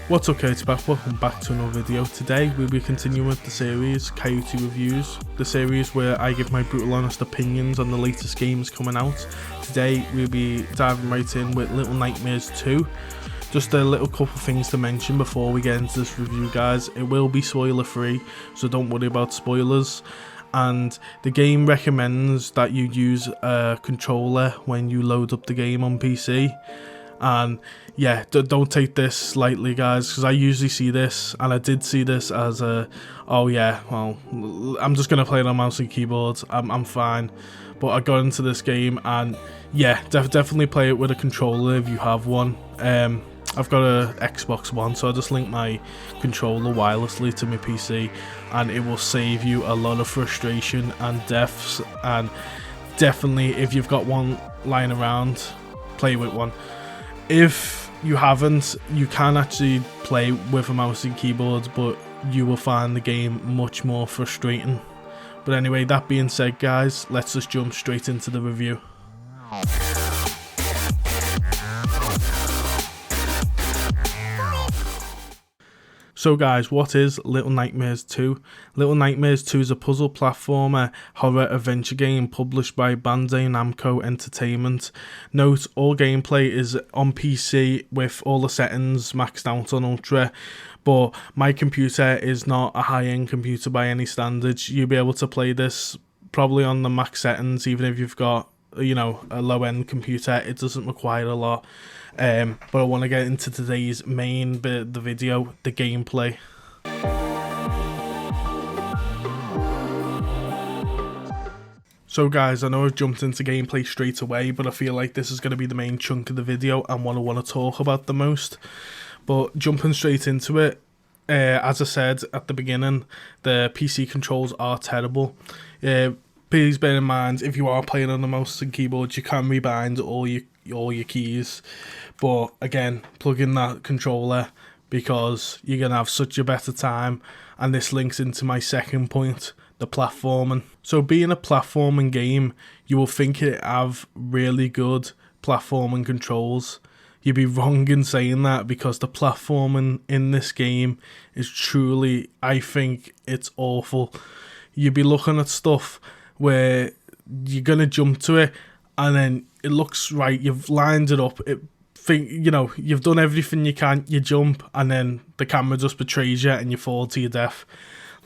What's up, Coyote? Welcome back to another video. Today we'll be continuing with the series Coyote Reviews, the series where I give my brutal honest opinions on the latest games coming out. Today we'll be diving right in with Little Nightmares 2. Just a little couple things to mention before we get into this review, guys. It will be spoiler free, so don't worry about spoilers. And the game recommends that you use a controller when you load up the game on PC. And yeah, don't take this lightly, guys, because I usually see this, and I did see this as a, oh yeah, well, I'm just gonna play it on mouse and keyboard, I'm fine. But I got into this game, and yeah, definitely play it with a controller if you have one. I've got a Xbox One, so I just link my controller wirelessly to my PC, and it will save you a lot of frustration and deaths. And definitely, if you've got one lying around, play with one. If you haven't, you can actually play with a mouse and keyboard, but you will find the game much more frustrating. But anyway, that being said, guys, let's just jump straight into the review. So guys, what is Little Nightmares 2? Little Nightmares 2 is a puzzle platformer horror adventure game published by Bandai Namco Entertainment. Note, all gameplay is on PC with all the settings maxed out on Ultra, but my computer is not a high-end computer by any standards. You'll be able to play this probably on the max settings, even if you've got, you know, a low-end computer. It doesn't require a lot. But I want to get into today's main bit of the video, the gameplay. So guys, I know I've jumped into gameplay straight away, but I feel like this is going to be the main chunk of the video and what I want to talk about the most. But jumping straight into it, as I said at the beginning, the PC controls are terrible. Please bear in mind, if you are playing on the mouse and keyboard, you can rebind all your keys. But again, plug in that controller because you're going to have such a better time. And this links into my second point, the platforming. So being a platforming game, you will think it have really good platforming controls. You'd be wrong in saying that, because the platforming in this game is truly, I think it's awful. You'd be looking at stuff where you're going to jump to it, and then it looks right, you've lined it up, you know, you've done everything you can, you jump, and then the camera just betrays you and you fall to your death.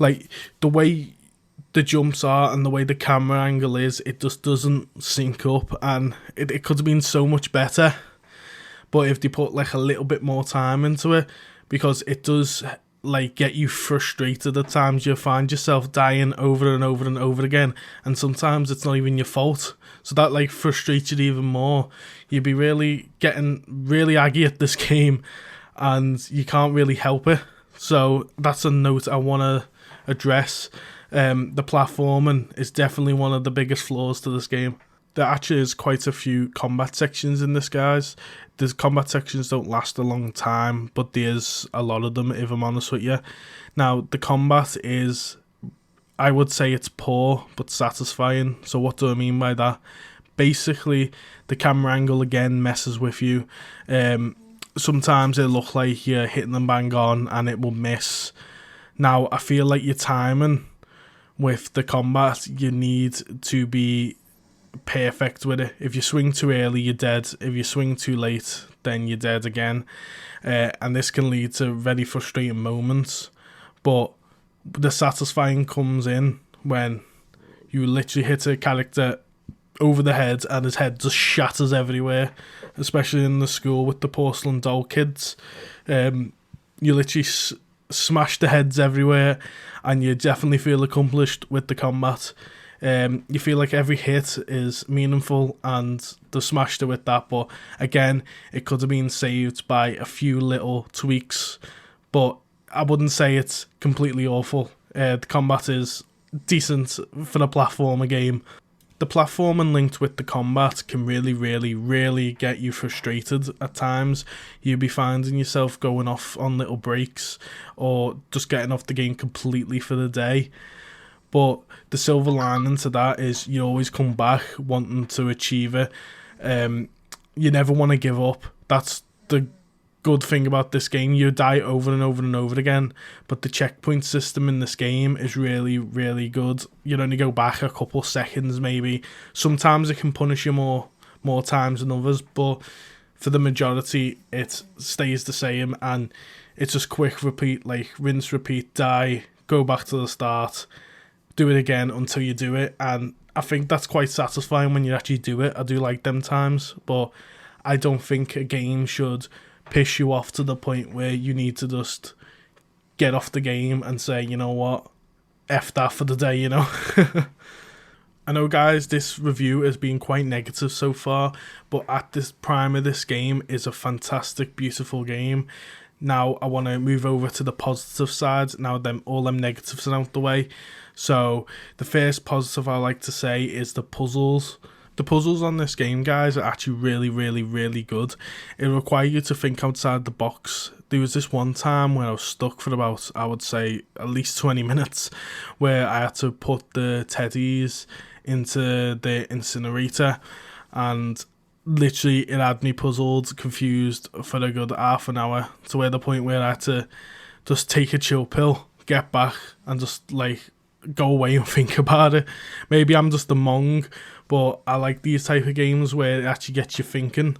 Like, the way the jumps are and the way the camera angle is, it just doesn't sync up, and it could have been so much better. But if they put like a little bit more time into it, because it does like get you frustrated at times. You'll find yourself dying over and over and over again, and sometimes it's not even your fault, so that like frustrates you even more. You'd be really getting really aggy at this game, and you can't really help it. So that's a note I want to address. The platforming is definitely one of the biggest flaws to this game. There actually is quite a few combat sections in this, guys. The combat sections don't last a long time, but there's a lot of them, if I'm honest with you. Now, the combat is, I would say it's poor, but satisfying. So what do I mean by that? Basically, the camera angle again messes with you. Sometimes it look like you're hitting them bang on and it will miss. Now, I feel like your timing with the combat, you need to be perfect with it. If you swing too early, you're dead. If you swing too late, then you're dead again. And this can lead to very frustrating moments. But the satisfying comes in when you literally hit a character over the head and his head just shatters everywhere, especially in the school with the porcelain doll kids. You literally smash the heads everywhere, and you definitely feel accomplished with the combat. You feel like every hit is meaningful, and they smashed it with that. But again, it could have been saved by a few little tweaks, but I wouldn't say it's completely awful. The combat is decent for a platformer game. The platforming linked with the combat can really get you frustrated at times. You'll be finding yourself going off on little breaks or just getting off the game completely for the day. But the silver lining to that is you always come back wanting to achieve it. You never want to give up. That's the good thing about this game. You die over and over and over again, but the checkpoint system in this game is really, really good. You only go back a couple seconds maybe. Sometimes it can punish you more times than others, but for the majority it stays the same, and it's just quick repeat, like rinse, repeat, die, go back to the start, do it again until you do it. And I think that's quite satisfying when you actually do it. I do like them times, but I don't think a game should piss you off to the point where you need to just get off the game and say, you know what, F that for the day, you know. I know, guys, this review has been quite negative so far, but at this prime of this game is a fantastic, beautiful game. Now I want to move over to the positive side. Now all them negatives are out the way. So the first positive I like to say is the puzzles. The puzzles on this game, guys, are actually really, really, really good. It requires you to think outside the box. There was this one time where I was stuck for about, I would say, at least 20 minutes, where I had to put the teddies into the incinerator, and literally it had me puzzled, confused for a good half an hour, to where the point where I had to just take a chill pill, get back, and just like go away and think about it. Maybe I'm just a mong, but I like these type of games where it actually gets you thinking.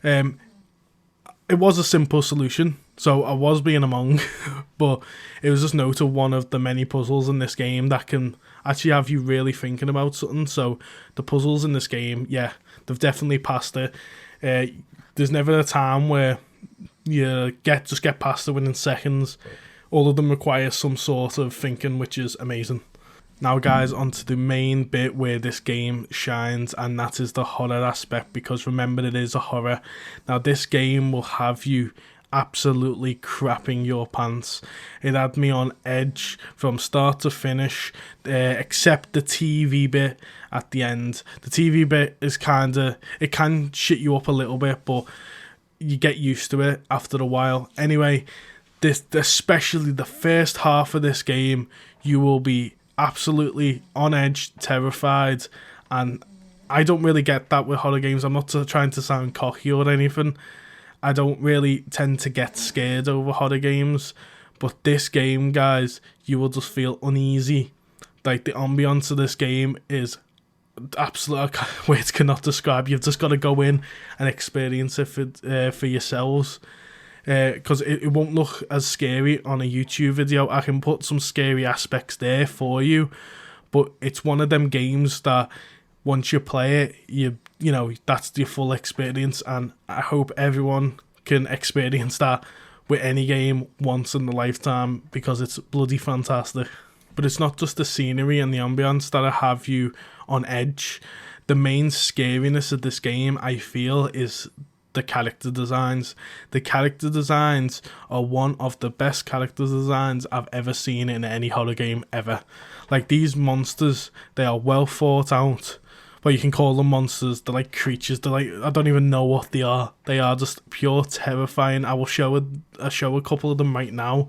It was a simple solution, so I was being a mong, but it was just note of one of the many puzzles in this game that can actually have you really thinking about something. So the puzzles in this game, yeah, they've definitely passed it. There's never a time where you just get past it within seconds. All of them require some sort of thinking, which is amazing. Now, guys, onto the main bit where this game shines, and that is the horror aspect, because remember, it is a horror. Now, this game will have you absolutely crapping your pants. It had me on edge from start to finish, except the TV bit at the end. The TV bit is it can shit you up a little bit, but you get used to it after a while. Anyway, especially the first half of this game, you will be absolutely on edge, terrified, and I don't really get that with horror games. I'm not trying to sound cocky or anything. I don't really tend to get scared over horror games, but this game, guys, you will just feel uneasy. Like, the ambience of this game is absolute, words cannot describe. You've just got to go in and experience it for yourselves. Because it won't look as scary on a YouTube video. I can put some scary aspects there for you, but it's one of them games that once you play it, you know that's your full experience, and I hope everyone can experience that with any game once in a lifetime, because it's bloody fantastic. But it's not just the scenery and the ambience that have you on edge. The main scariness of this game, I feel, is the character designs. The character designs are one of the best character designs I've ever seen in any horror game ever. Like, these monsters, they are well thought out. But you can call them monsters. They're like creatures. They're like, I don't even know what they are. They are just pure terrifying. I will show a couple of them right now.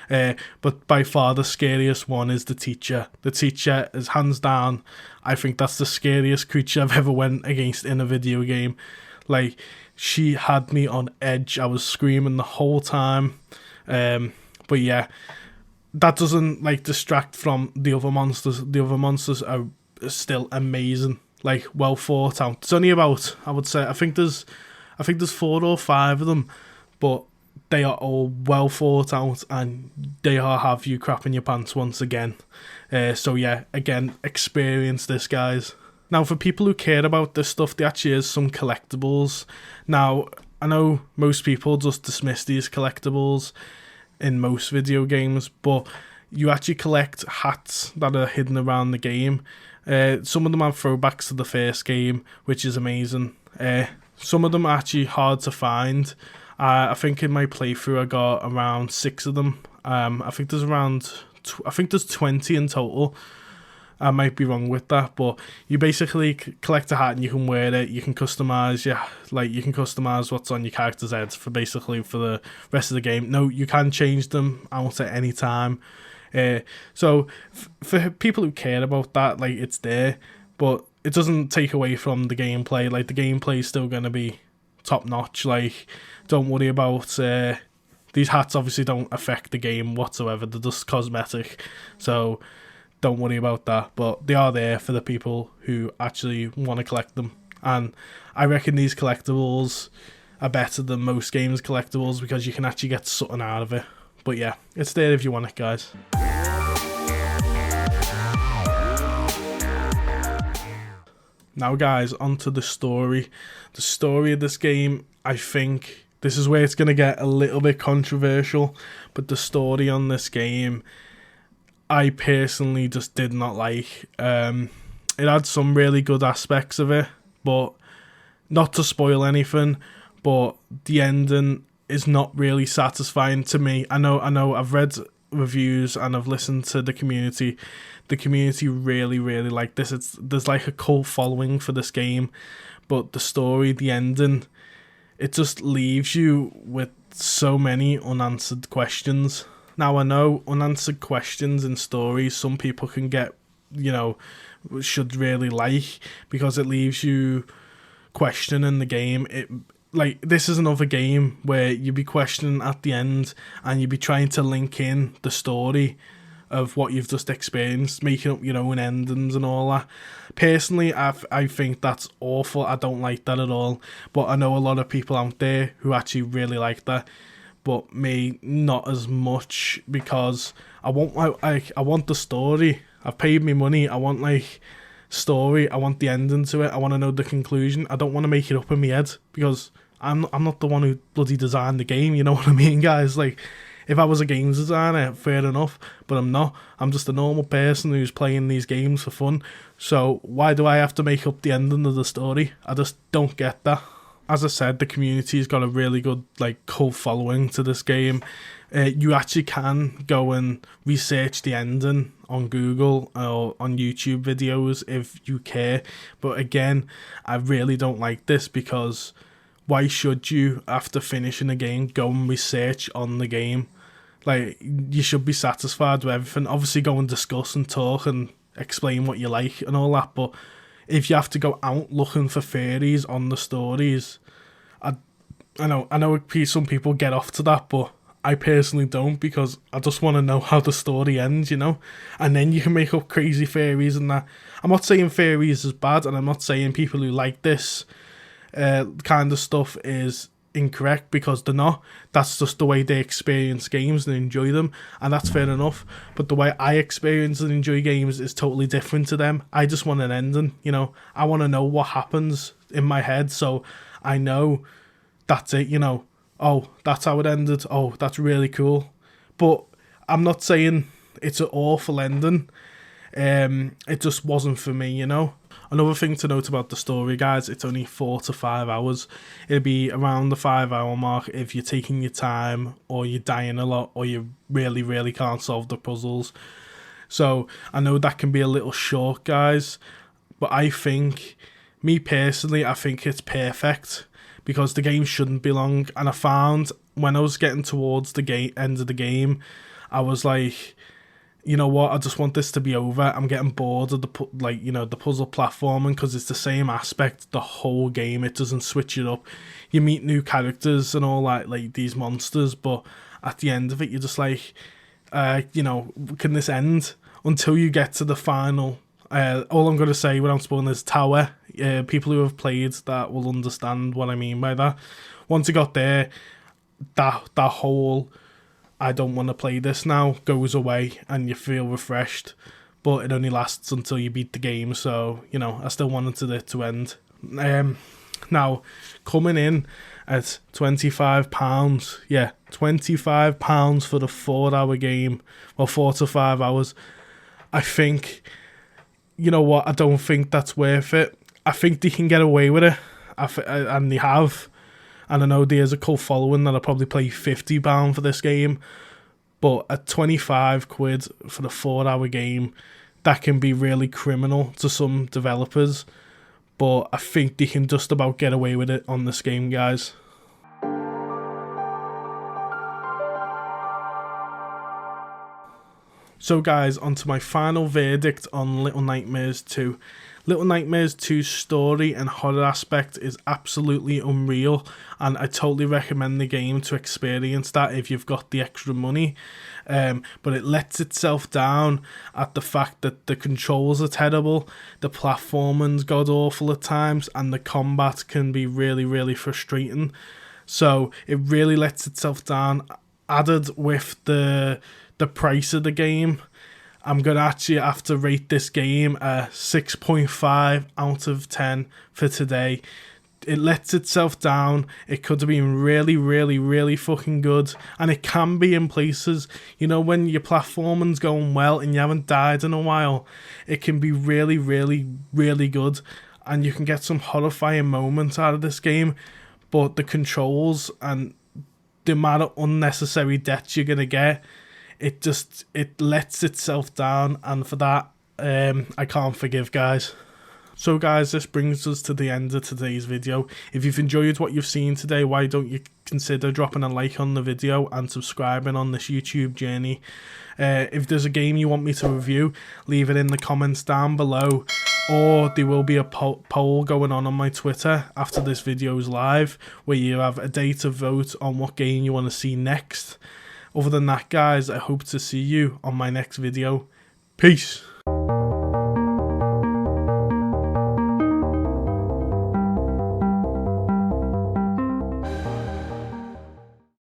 But by far the scariest one is the teacher. The teacher is hands down, I think that's the scariest creature I've ever went against in a video game. Like, she had me on edge. I was screaming the whole time. But yeah, that doesn't like distract from the other monsters. The other monsters are still amazing. Like, well thought out. It's only about, I would say, I think there's 4 or 5 of them, but they are all well thought out, and they are have you crapping your pants once again. So yeah, again, experience this, guys. Now, for people who care about this stuff, there actually is some collectibles. Now, I know most people just dismiss these collectibles in most video games, but you actually collect hats that are hidden around the game. Some of them have throwbacks to the first game, which is amazing. Some of them are actually hard to find. I think in my playthrough I got around 6 of them. I think there's 20 in total. I might be wrong with that, but you basically collect a hat and you can wear it. You can customize, you can customize what's on your character's head for the rest of the game. No, you can change them out at any time. So for people who care about that, like, it's there, but it doesn't take away from the gameplay. Like, the gameplay is still going to be top notch. Like, don't worry about these hats. Obviously, don't affect the game whatsoever. They're just cosmetic, so don't worry about that. But they are there for the people who actually want to collect them, and I reckon these collectibles are better than most games collectibles because you can actually get something out of it. But yeah, it's there if you want it, guys. Now guys, onto the story. The story of this game, I think this is where it's going to get a little bit controversial, but the story on this game, I personally just did not like. It had some really good aspects of it, but not to spoil anything, but the ending is not really satisfying to me. I know I've read reviews and I've listened to the community. The community really like this. There's like a cult following for this game, but the story, the ending, it just leaves you with so many unanswered questions. Now I know unanswered questions in stories some people can get, should really like, because it leaves you questioning the game. Like, this is another game where you'd be questioning at the end and you'd be trying to link in the story of what you've just experienced, making up your own endings and all that. Personally, I think that's awful. I don't like that at all. But I know a lot of people out there who actually really like that. But me, not as much, because I want the story. I've paid me money. I want, like, story. I want the ending to it. I want to know the conclusion. I don't want to make it up in my head, because I'm not the one who bloody designed the game, you know what I mean, guys? Like, if I was a games designer, fair enough, but I'm not. I'm just a normal person who's playing these games for fun. So why do I have to make up the ending of the story? I just don't get that. As I said, the community's got a really good, like, cult following to this game. You actually can go and research the ending on Google or on YouTube videos if you care. But again, I really don't like this, because why should you, after finishing a game, go and research on the game? Like, you should be satisfied with everything. Obviously, go and discuss and talk and explain what you like and all that. But if you have to go out looking for theories on the stories, I know some people get off to that, but I personally don't, because I just want to know how the story ends, and then you can make up crazy theories and that. I'm not saying theories is bad, and I'm not saying people who like this kind of stuff is incorrect, because they're not. That's just the way they experience games and enjoy them, and that's fair enough. But the way I experience and enjoy games is totally different to them. I just want an ending, I want to know what happens in my head, so I know that's it, oh, that's how it ended, oh, that's really cool. But I'm not saying it's an awful ending. It just wasn't for me, Another thing to note about the story, guys, it's only 4 to 5 hours. It'll be around the 5-hour mark if you're taking your time, or you're dying a lot, or you really can't solve the puzzles. So I know that can be a little short, guys, but I think it's perfect, because the game shouldn't be long. And I found when I was getting towards the end of the game, I was like, you know what, I just want this to be over. I'm getting bored of the puzzle platforming, because it's the same aspect the whole game. It doesn't switch it up. You meet new characters and all that, like these monsters, but at the end of it, you're just like, can this end? Until you get to the final. All I'm going to say without spoiling is tower. People who have played that will understand what I mean by that. Once you got there, that whole I don't want to play this now goes away, and you feel refreshed. But it only lasts until you beat the game, so I still wanted it to end. Now, coming in at £25, yeah, £25 for the 4-hour game, or 4 to 5 hours. I think, you know what, I don't think that's worth it. I think they can get away with it, and they have. And I know there's a cult following that'll probably pay £50 for this game. But at 25 quid for the 4-hour game, that can be really criminal to some developers. But I think they can just about get away with it on this game, guys. So guys, on to my final verdict on Little Nightmares 2. Little Nightmares 2's story and horror aspect is absolutely unreal, and I totally recommend the game to experience that if you've got the extra money. But it lets itself down at the fact that the controls are terrible, the platforming's god awful at times, and the combat can be really, really frustrating. So it really lets itself down. Added with the price of the game, I'm going to actually have to rate this game a 6.5 out of 10 for today. It lets itself down. It could have been really, really, really fucking good. And it can be in places, you know, when your platforming's going well and you haven't died in a while, it can be really, really, really good. And you can get some horrifying moments out of this game. But the controls and the amount of unnecessary deaths you're going to get, it lets itself down, and for that, I can't forgive, guys. So guys, this brings us to the end of today's video. If you've enjoyed what you've seen today, why don't you consider dropping a like on the video and subscribing on this YouTube journey. If there's a game you want me to review, leave it in the comments down below, or there will be a poll going on my Twitter after this video is live, where you have a day to vote on what game you want to see next. Other than that, guys, I hope to see you on my next video. Peace.